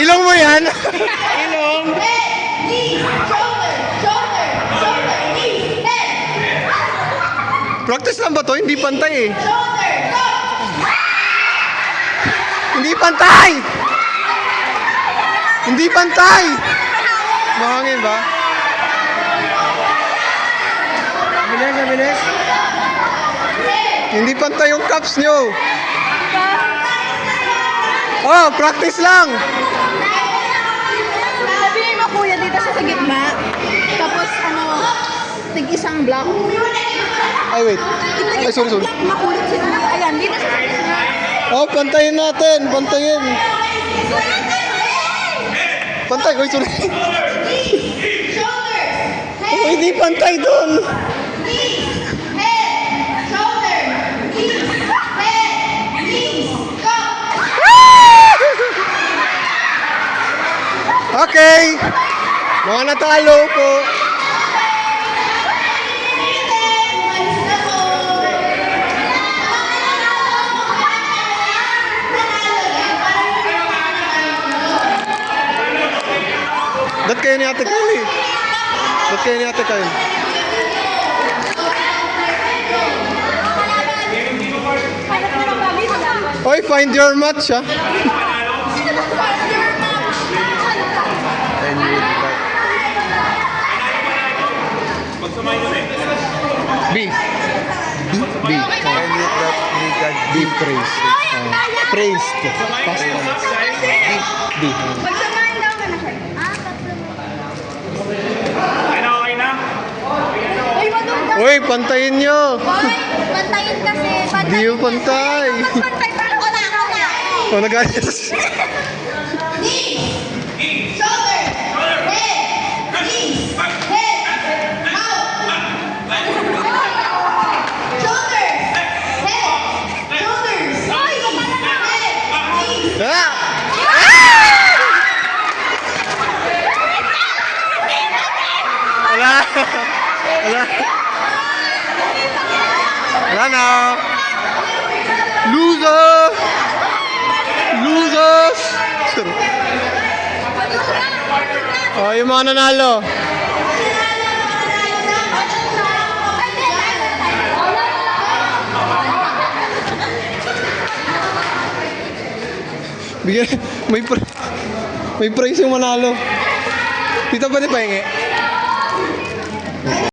Ilong mo yan? Ilong. Practice lang ba to? Hindi pantay eh. Hindi pantay! Hindi pantay! Mahangin ba? Bilis, bilis. Hindi pantay yung cups nyo. Oh, practice lang. Sabihin mo kuya dito sa gitna. Tapos ano, tig-isang block. Ay, wait. Ay, sorry. Makulit sila. Ayan, dito sa gitna. Oh, pantayin natin. Pantayin. Pantay. Uy, sorry. Oh, hindi pantay doon. Okay. Mga natalo po. Ba't kayo ni Ate Kyle? Ba't kayo ni Ate Kyle? Oy, find your match, ha? Beef. Beef. Beef praise. Praised. Pasta. Beef. Pagsamahin daw ka na siya. Okay na? Uy, madugda. Uy, pantayin nyo. Uy, pantayin kasi. Di yung pantay. Pantay pa. Una. O, nag-ayos. Ah! Wala. Wala. Wala na. Loser! Losers! Oh, yung mga nanalo. Bigyan, may prize yung manalo. Dito pa pahingi.